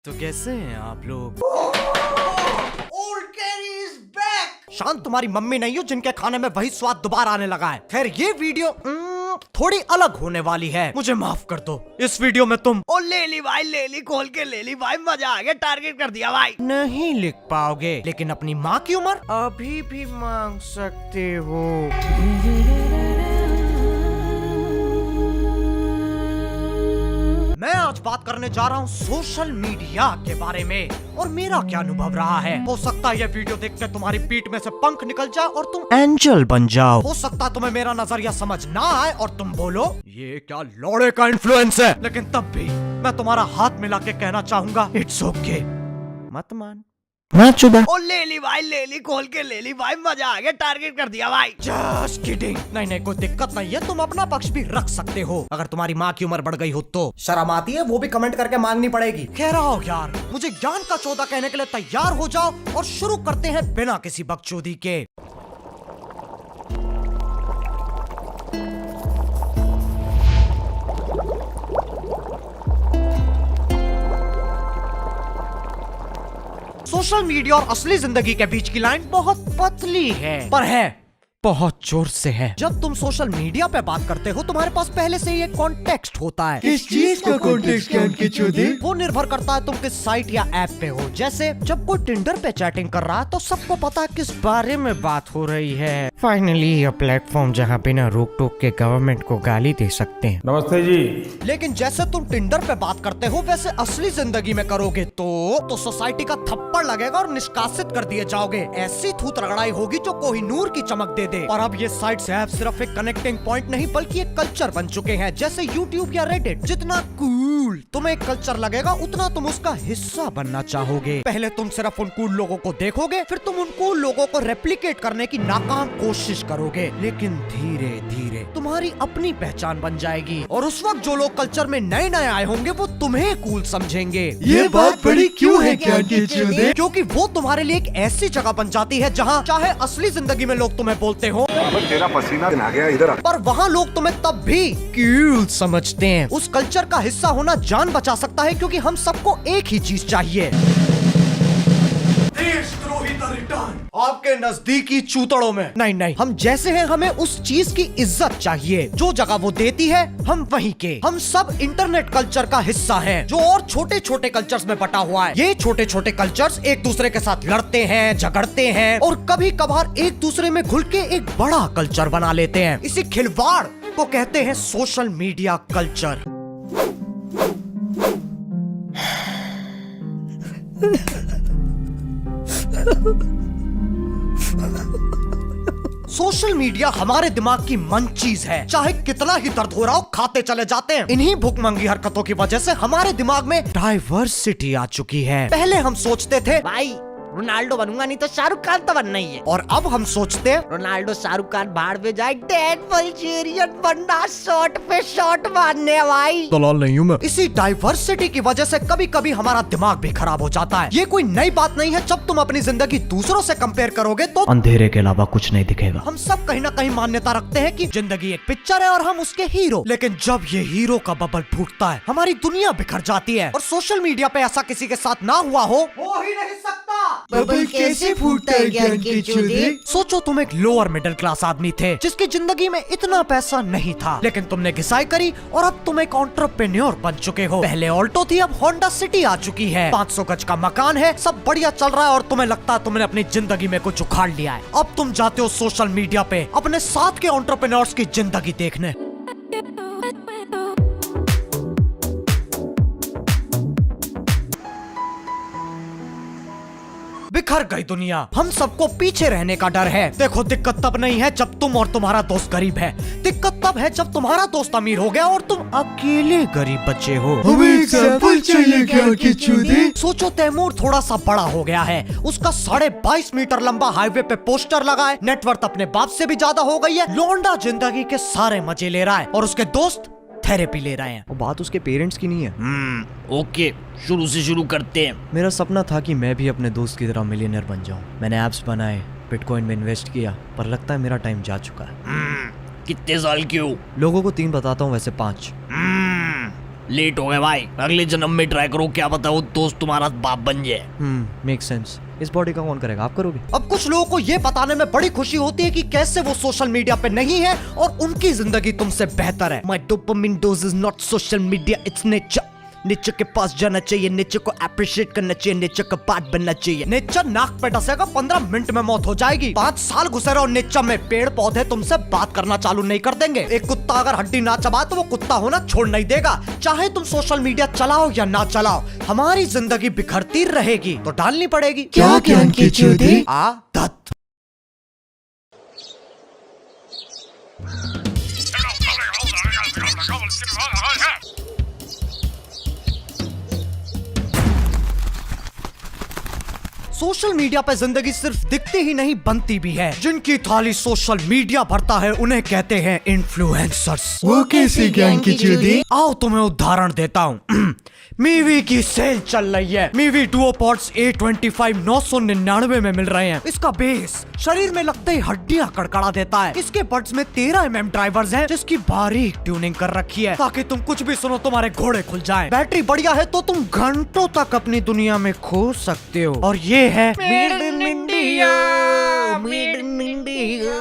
तो कैसे हैं आप लोग? शांत तुम्हारी मम्मी नहीं हो जिनके खाने में वही स्वाद दोबारा आने लगा है। खैर ये वीडियो थोड़ी अलग होने वाली है, मुझे माफ कर दो। इस वीडियो में तुम ओ ले ली भाई, ले ली, खोल के ले ली भाई, मजा आ गया, टारगेट कर दिया भाई। नहीं लिख पाओगे, लेकिन अपनी माँ की उम्र अभी भी मांग सकते हो। मैं आज बात करने जा रहा हूँ सोशल मीडिया के बारे में और मेरा क्या अनुभव रहा है। हो सकता है ये वीडियो देख के तुम्हारी पीठ में से पंख निकल जाए और तुम एंजल बन जाओ। हो सकता है तुम्हें मेरा नजरिया समझ ना आए और तुम बोलो ये क्या लौड़े का इन्फ्लुएंस है, लेकिन तब भी मैं तुम्हारा हाथ मिला के कहना चाहूंगा इट्स ओके, मत मान। मैं चुदा। ओ ले ली भाई, ले ली, खोल के ले ली भाई, मजा आ गया, टारगेट कर दिया भाई। Just kidding. नहीं कोई दिक्कत नहीं है, तुम अपना पक्ष भी रख सकते हो। अगर तुम्हारी माँ की उम्र बढ़ गई हो तो शर्म आती है, वो भी कमेंट करके मांगनी पड़ेगी। कह रहा हो यार, मुझे ज्ञान का चौदह कहने के लिए तैयार हो जाओ और शुरू करते हैं बिना किसी बकचोदी के। सोशल मीडिया और असली जिंदगी के बीच की लाइन बहुत पतली है, पर है बहुत जोर से है। जब तुम सोशल मीडिया पे बात करते हो तुम्हारे पास पहले से ही एक कॉन्टेक्स्ट होता है। किस चीज का कॉन्टेक्स्ट ज्ञान की चौधरी? वो निर्भर करता है तुम किस साइट या ऐप पे हो। जैसे जब कोई टिंडर पे चैटिंग कर रहा है तो सबको पता है किस बारे में बात हो रही है। फाइनली ये प्लेटफॉर्म जहाँ बिना रोक टोक के गवर्नमेंट को गाली दे सकते हैं। नमस्ते जी। लेकिन जैसे तुम टिंडर पे बात करते हो वैसे असली जिंदगी में करोगे तो सोसाइटी का थप्पड़ लगेगा और निष्कासित कर दिए जाओगे। ऐसी थूत रगड़ाई होगी जो कोहिनूर की चमक दे दे। और अब ये साइट्स ऐप सिर्फ एक कनेक्टिंग पॉइंट नहीं बल्कि एक कल्चर बन चुके हैं। जैसे यूट्यूब या रेडिट, जितना कूल तुम्हें एक कल्चर लगेगा उतना तुम उसका हिस्सा बनना चाहोगे। पहले तुम सिर्फ उन कूल लोगों को देखोगे, फिर तुम उन कूल लोगों को रेप्लिकेट करने की नाकाम कोशिश करोगे, लेकिन धीरे धीरे तुम्हारी अपनी पहचान बन जाएगी। और उस वक्त जो लोग कल्चर में नए नए आए होंगे वो तुम्हें कूल समझेंगे। ये बात बड़ी क्यों है ज्ञान की चौधरी? क्योंकि वो तुम्हारे लिए एक ऐसी जगह बन जाती है जहाँ चाहे असली जिंदगी में लोग तुम्हें बोलते हो तेरा पसीना आ गया इधर, पर वहाँ लोग तुम्हें तब भी कूल समझते हैं। उस कल्चर का हिस्सा होना जान बचा सकता है, क्योंकि हम सबको एक ही चीज चाहिए, देशद्रोही का रिटर्न। आपके नजदीकी चूतड़ों में नहीं, हम जैसे हैं हमें उस चीज की इज्जत चाहिए जो जगह वो देती है, हम वहीं के। हम सब इंटरनेट कल्चर का हिस्सा हैं, जो और छोटे छोटे कल्चर्स में बटा हुआ है। ये छोटे छोटे कल्चर्स एक दूसरे के साथ लड़ते हैं, झगड़ते हैं और कभी कभार एक दूसरे में घुल के एक बड़ा कल्चर बना लेते हैं। इसी खिलवाड़ को कहते हैं social media culture. Social media हमारे दिमाग की मन चीज है। चाहे कितना ही दर्द हो रहा हो खाते चले जाते हैं। इन्हीं भूखमंगी हरकतों की वजह से हमारे दिमाग में डाइवर्सिटी आ चुकी है। पहले हम सोचते थे भाई रोनाल्डो बनूंगा, नहीं तो शाहरुख खान तो बनना ही है। और अब हम सोचते हैं रोनाल्डो शाहरुख खान भाड़ पे जाए, डेडपुल बनना, शॉट पे शॉट मारने भाई। दलाल नहीं हूँ मैं। इसी डाइवर्सिटी की वजह से कभी कभी हमारा दिमाग भी खराब हो जाता है। ये कोई नई बात नहीं है। जब तुम अपनी जिंदगी दूसरों से कंपेयर करोगे तो अंधेरे के अलावा कुछ नहीं दिखेगा। हम सब कहीं ना कहीं मान्यता रखते हैं कि जिंदगी एक पिक्चर है और हम उसके हीरो। लेकिन जब ये हीरो का बबल फूटता है हमारी दुनिया बिखर जाती है। और सोशल मीडिया पे ऐसा किसी के साथ ना हुआ हो ही नहीं सकता। बबल कैसे फूटता है ज्ञान की चौधरी? सोचो तुम एक लोअर मिडिल क्लास आदमी थे जिसकी जिंदगी में इतना पैसा नहीं था, लेकिन तुमने घिसाई करी और अब तुम एक एंटरप्रेन्योर बन चुके हो। पहले ऑल्टो थी, अब होंडा सिटी आ चुकी है। 500 गज का मकान है, सब बढ़िया चल रहा है और तुम्हें लगता है तुमने अपनी जिंदगी में कुछ उखाड़ लिया है। अब तुम जाते हो सोशल मीडिया पे अपने साथ के एंटरप्रेन्योर्स की जिंदगी देखने। बिखर गई दुनिया, हम सबको पीछे रहने का डर है। देखो दिक्कत तब नहीं है जब तुम और तुम्हारा दोस्त गरीब है, दिक्कत तब है जब तुम्हारा दोस्त अमीर हो गया और तुम अकेले गरीब बचे हो। हमें एग्जाम्पल चाहिए ज्ञान की चौधरी। सोचो तैमूर थोड़ा सा बड़ा हो गया है, उसका 22.5 मीटर लंबा हाईवे पे पोस्टर लगा है, नेटवर्थ अपने बाप से भी ज्यादा हो गई है, लौंडा जिंदगी के सारे मजे ले रहा है और उसके दोस्त थेरेपी ले रहे हैं। वो बात उसके पेरेंट्स की नहीं है। ओके, शुरू से शुरू करते हैं। मेरा सपना था कि मैं भी अपने दोस्त की तरह मिलियनर बन जाऊं। मैंने ऐप्स बनाए, बिटकॉइन में इन्वेस्ट किया, पर लगता है मेरा टाइम जा चुका है। कितने साल के हो? लोगों को 3 बताता हूँ, वैसे 5। लेट हो गए भाई, अगले जन्म में ट्राई करो, क्या पता वो दोस्त तुम्हारा बाप बन जाए। Make sense. इस बॉडी का कौन करेगा, आप करोगे? अब कुछ लोगों को ये बताने में बड़ी खुशी होती है कि कैसे वो सोशल मीडिया पे नहीं है और उनकी जिंदगी तुमसे बेहतर है। My dopamine dose is not social media, it's nature. Nature के पास जाना चाहिए, नेचर को अप्रिशिएट करना चाहिए, नेचर का पार्ट बनना चाहिए। नेचर नाक पे डसेगा, 15 मिनट में मौत हो जाएगी। 5 साल घुसे रहो नेचर में, पेड़ पौधे तुमसे बात करना चालू नहीं कर देंगे। एक कुत्ता अगर हड्डी ना चबाए तो वो कुत्ता होना छोड़ नहीं देगा, चाहे तुम सोशल मीडिया चलाओ या ना चलाओ। हमारी जिंदगी बिखरती रहेगी तो डालनी पड़ेगी। क्या ज्ञान की चूदी? आदत। सोशल मीडिया पे जिंदगी सिर्फ दिखती ही नहीं बनती भी है। जिनकी थाली सोशल मीडिया भरता है उन्हें कहते हैं इन्फ्लुएंसर्स। वो कैसी ज्ञान की चूदी? आओ तुम्हें उदाहरण देता हूँ। मीवी की सेल चल रही है। मीवी डुओ पॉड्स A25 999 में मिल रहे हैं। इसका बेस शरीर में लगते ही हड्डियां कड़कड़ा देता है। इसके बड्स में 13 mm ड्राइवर्स हैं, जिसकी बारीक ट्यूनिंग कर रखी है ताकि तुम कुछ भी सुनो तुम्हारे घोड़े खुल जाएं। बैटरी बढ़िया है तो तुम घंटों तक अपनी दुनिया में खो सकते हो। और ये है made in India, made in India.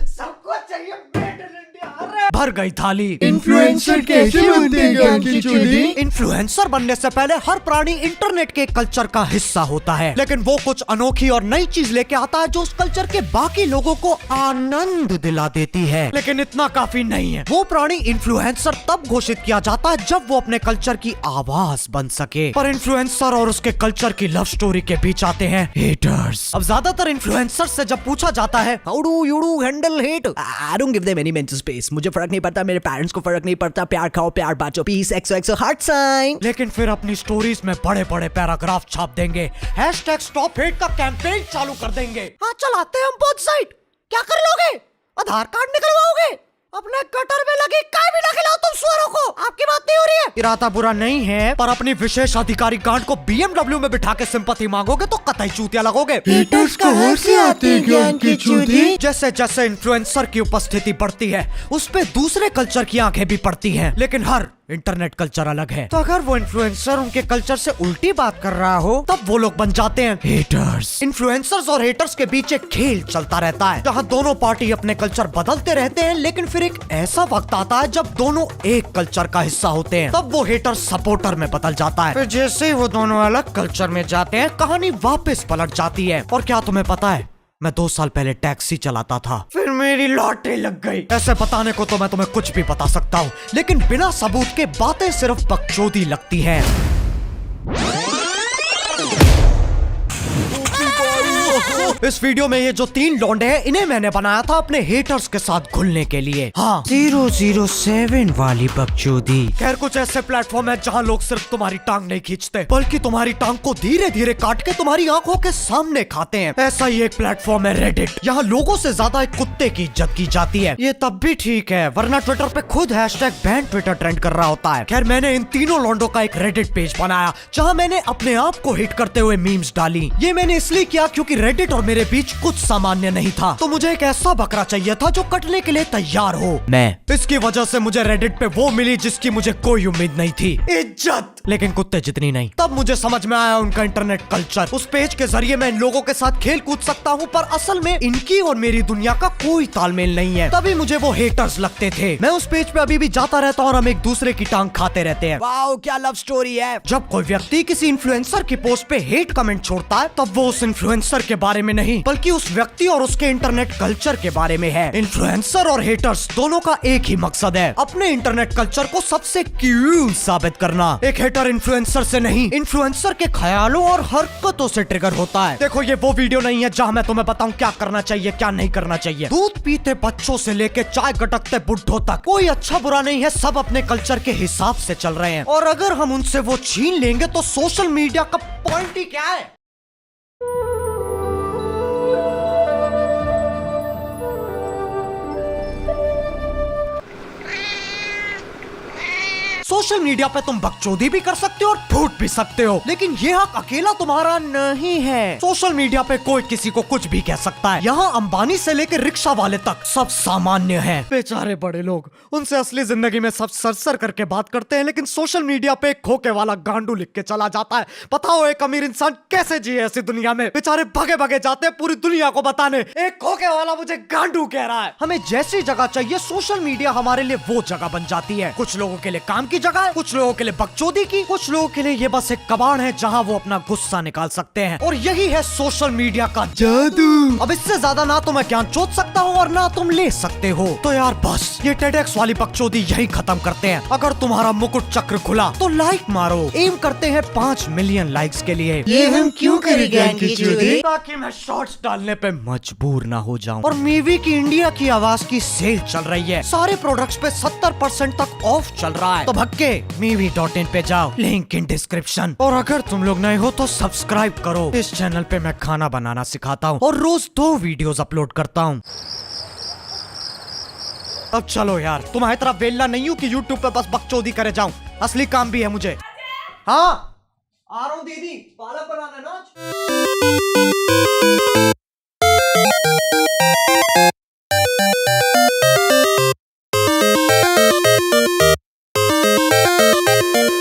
सबको चाहिए मेड इन इंडिया। भर गई थाली। इन्फ्लुएंसर कैसे बनते हैं ज्ञान की चूदी? इन्फ्लुएंसर बनने से पहले हर प्राणी इंटरनेट के कल्चर का हिस्सा होता है, लेकिन वो कुछ अनोखी और नई चीज लेके आता है जो उस कल्चर के बाकी लोगों को आनंद दिला देती है। लेकिन इतना काफी नहीं है। वो प्राणी इन्फ्लुएंसर तब घोषित किया जाता है जब वो अपने कल्चर की आवाज बन सके। पर इन्फ्लुएंसर और उसके कल्चर की लव स्टोरी के बीच आते हैं हेटर्स। अब ज्यादातर इन्फ्लुएंसर से जब पूछा जाता है how do you handle hate, I don't give them any mental space. मुझे फर्क नहीं पड़ता, मेरे पेरेंट्स को फर्क नहीं पड़ता, प्यार खाओ प्यार बांटो, पीस एक्सो हार्ट साइन। लेकिन फिर अपनी स्टोरीज में बड़े बड़े पैराग्राफ छाप देंगे, #स्टॉप हेट का कैंपेन चालू कर देंगे। हाँ चलाते हैं हम बोथ साइड। क्या कर लोगे? आधार कार्ड निकलवाओगे? अपने गटर में लगी काय भी ना खिलाओ तुम सुअरों को। आपकी बात नहीं हो रही है। इरादा बुरा नहीं है, पर अपनी विशेष अधिकारी गांड को BMW में बिठा के सिंपैथी मांगोगे तो कतई चूतिया लगोगे। हेटर्स कहाँ से आते हैं ज्ञान की चूदी? जैसे जैसे इन्फ्लुएंसर की उपस्थिति बढ़ती है उस पे दूसरे कल्चर की आंखें भी पड़ती हैं, लेकिन हर इंटरनेट कल्चर अलग है। तो अगर वो इन्फ्लुएंसर उनके कल्चर से उल्टी बात कर रहा हो तब वो लोग बन जाते हैं हेटर्स। इन्फ्लुएंसर्स और हेटर्स के बीच एक खेल चलता रहता है जहाँ दोनों पार्टी अपने कल्चर बदलते रहते हैं, लेकिन फिर एक ऐसा वक्त आता है जब दोनों एक कल्चर का हिस्सा होते हैं, तब वो हेटर सपोर्टर में बदल जाता है। फिर जैसे ही वो दोनों अलग कल्चर में जाते हैं कहानी वापस पलट जाती है। और क्या तुम्हें पता है, मैं 2 साल पहले टैक्सी चलाता था, फिर मेरी लॉटरी लग गई। ऐसे बताने को तो मैं तुम्हें कुछ भी बता सकता हूँ, लेकिन बिना सबूत के बातें सिर्फ बकचोदी लगती हैं। इस वीडियो में ये जो 3 लौंडे हैं इन्हें मैंने बनाया था अपने हेटर्स के साथ घुलने के लिए। हाँ, 007 वाली बकचोदी। खैर कुछ ऐसे प्लेटफॉर्म है जहाँ लोग सिर्फ तुम्हारी टांग नहीं खींचते बल्कि तुम्हारी टांग को धीरे धीरे काट के तुम्हारी आंखों के सामने खाते हैं। ऐसा ही एक प्लेटफॉर्म है रेडिट। यहाँ लोगों से ज्यादा एक कुत्ते की इज्जत की जाती है। ये तब भी ठीक है, वरना ट्विटर पे खुद #बैन ट्विटर ट्रेंड कर रहा होता है। खैर मैंने इन तीनों लौंडों का एक रेडिट पेज बनाया जहाँ मैंने अपने आप को हिट करते हुए मीम्स डाली। ये मैंने इसलिए किया क्योंकि रेडिट और मेरे बीच कुछ सामान्य नहीं था, तो मुझे एक ऐसा बकरा चाहिए था जो कटने के लिए तैयार हो। मैं इसकी वजह से मुझे रेडिट पे वो मिली जिसकी मुझे कोई उम्मीद नहीं थी, इज्जत, लेकिन कुत्ते जितनी नहीं। तब मुझे समझ में आया उनका इंटरनेट कल्चर। उस पेज के जरिए मैं इन लोगों के साथ खेल कूद सकता हूँ, पर असल में इनकी और मेरी दुनिया का कोई तालमेल नहीं है। तभी मुझे वो हेटर्स लगते थे। मैं उस पेज पे अभी भी जाता रहता हूँ और हम एक दूसरे की टांग खाते रहते हैं। वाओ क्या लव स्टोरी है। जब कोई व्यक्ति किसी इन्फ्लुएंसर की पोस्ट पे हेट कमेंट छोड़ता है तब वो उस इन्फ्लुएंसर के बारे में नहीं बल्कि उस व्यक्ति और उसके इंटरनेट कल्चर के बारे में है। इन्फ्लुएंसर और हेटर्स दोनों का एक ही मकसद है, अपने इंटरनेट कल्चर को सबसे कूल साबित करना। एक हेटर इन्फ्लुएंसर से नहीं, इन्फ्लुएंसर के ख्यालों और हरकतों से ट्रिगर होता है। देखो ये वो वीडियो नहीं है जहां मैं तुम्हें बताऊं क्या करना चाहिए क्या नहीं करना चाहिए। दूध पीते बच्चों से लेके चाय गटकते बुढ़ों तक कोई अच्छा बुरा नहीं है, सब अपने कल्चर के हिसाब से चल रहे हैं। और अगर हम उनसे वो छीन लेंगे तो सोशल मीडिया का पॉइंट ही क्या है। सोशल मीडिया पे तुम बकचोदी भी कर सकते हो और फूट भी सकते हो, लेकिन ये हक अकेला तुम्हारा नहीं है। सोशल मीडिया पे कोई किसी को कुछ भी कह सकता है। यहाँ अंबानी से लेकर रिक्शा वाले तक सब सामान्य है। बेचारे बड़े लोग, उनसे असली जिंदगी में सब सरसर करके बात करते हैं, लेकिन सोशल मीडिया पे एक खोके वाला गांडू लिख के चला जाता है। बताओ एक अमीर इंसान कैसे जिए ऐसी दुनिया में। बेचारे भगे भगे जाते हैं पूरी दुनिया को बताने, एक खोके वाला मुझे गांडू कह रहा है। हमें जैसी जगह चाहिए सोशल मीडिया हमारे लिए वो जगह बन जाती है। कुछ लोगों के लिए काम की जगह है, कुछ लोगों के लिए बकचोदी की, कुछ लोगों के लिए ये बस एक कबाड़ है जहाँ वो अपना गुस्सा निकाल सकते हैं। और यही है सोशल मीडिया का जादू। अब इससे ज्यादा ना तो मैं ज्ञान चोद सकता हूँ और ना तुम ले सकते हो। तो यार बस ये टेडेक्स वाली बकचोदी यही खत्म करते हैं। अगर तुम्हारा मुकुट चक्र खुला तो लाइक मारो। एम करते हैं 5 मिलियन लाइक्स के लिए। ये हम क्यों करें ज्ञान की चूदी? ताकि मैं शॉर्ट्स डालने पे मजबूर ना हो जाऊं। और मीवी की इंडिया की आवाज की सेल चल रही है। सारे प्रोडक्ट्स पे 70% तक ऑफ चल रहा है। तो भक्के मीवी.in पे जाओ, लिंक इन डिस्क्रिप्शन। और अगर तुम लोग नए हो तो सब्सक्राइब करो। इस चैनल पे मैं खाना बनाना सिखाता हूँ और रोज 2 वीडियोस अपलोड करता हूँ। अब चलो यार, तुम्हारी तरह वेल्ला नहीं हूँ कि यूट्यूब पे बस बकचोदी करे जाऊं। असली काम भी है मुझे। हाँ आ रहा हूँ दीदी, पालक बनाना ना आज।